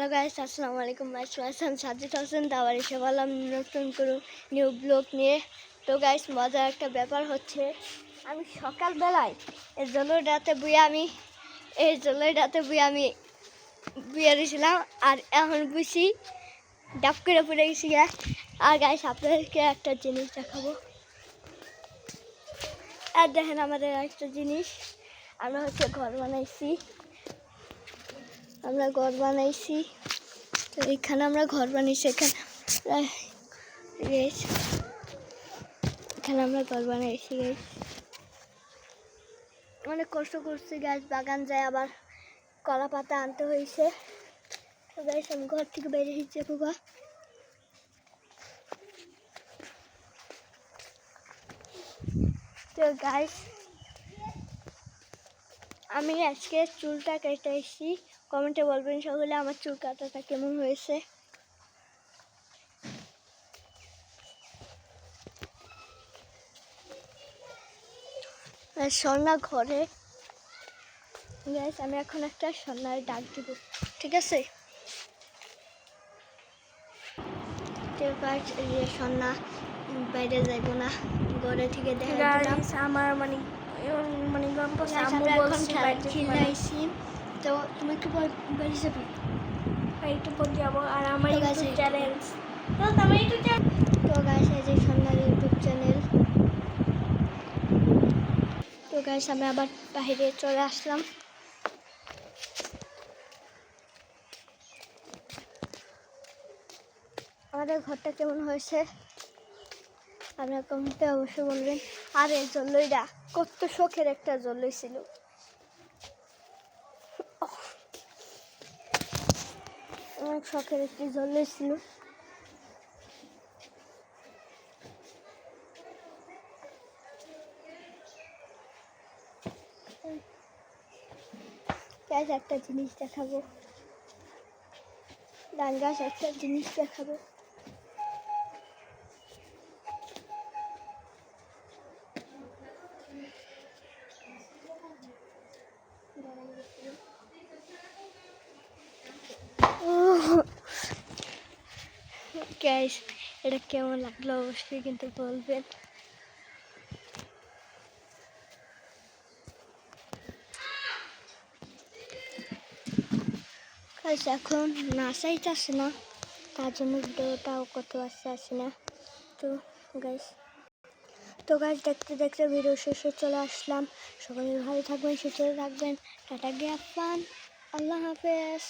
Hello guys, আসসালামু আলাইকুম। আমি সাজিদ হোসেন। আবার এসে বললাম নতুন করে নিউ ব্লগ নিয়ে। তো গাইস, মজার একটা ব্যাপার হচ্ছে, আমি সকালবেলায় এই জলটাতে বুয়ে দিয়েছিলাম, আর এখন বুঝি ডাব করে পড়ে গেছি। আর গাইস, আপনাদেরকে একটা জিনিস দেখাবো। আর দেখেন, আমাদের একটা জিনিস, আমরা ঘর বানাইছি। তো এখানে আমরা ঘর বানিয়েছি। এখানে আমরা ঘর বানিয়েছি। অনেক কষ্ট করছি গাছ, বাগান যায়, আবার কলা পাতা আনতে হয়েছে। তো গাছ, আমি ঘর থেকে বের হয়েছি। তো গাছ, আমি আজকে চুলটা কেটে এসেছি। কমেন্টে বলবেন সকলে আমার চুল কাটাটা কেমন হয়েছে। সন্না ঘরে গাইস, আমি এখন একটা সন্ন্যার ডাক দিব, ঠিক আছে? সন্না বাইরে যাইব না, ঘরে থেকে দেখা আমার মানে খেলাইছি। তো তুমি একটু পর বাড়ি যাবে, একটু পর যাবো। আর আমার ইউটিউব চ্যানেল, তো গাইস, এই যে সন্ন্যার ইউটিউব চ্যানেল। তো গাইস, আমি আবার বাইরে চলে আসলাম। আমাদের ঘরটা কেমন হয়েছে আপনারা কমেন্টে অবশ্যই বলবেন। আর এই জল্লইটা কত শখের একটা জল্লই ছিল। অনেক শখের একটি জল্লই ছিল। গাছ, একটা জিনিস দেখাবো। গাছ, একটা জিনিস দেখাবো। গাইস, এটা কেমন লাগলো অবশ্যই কিন্তু বলবেন। গাইস, এখন নাচাইতে আসে না, তার জন্য ভিডিওটাও কত আসে না। তো গাইস, দেখতে দেখতে ভিডিও শেষে চলে আসলাম। সকলে ভালো থাকবেন, সুস্থ থাকবেন। টাটা, জ্ঞাপান, আল্লাহ হাফেজ।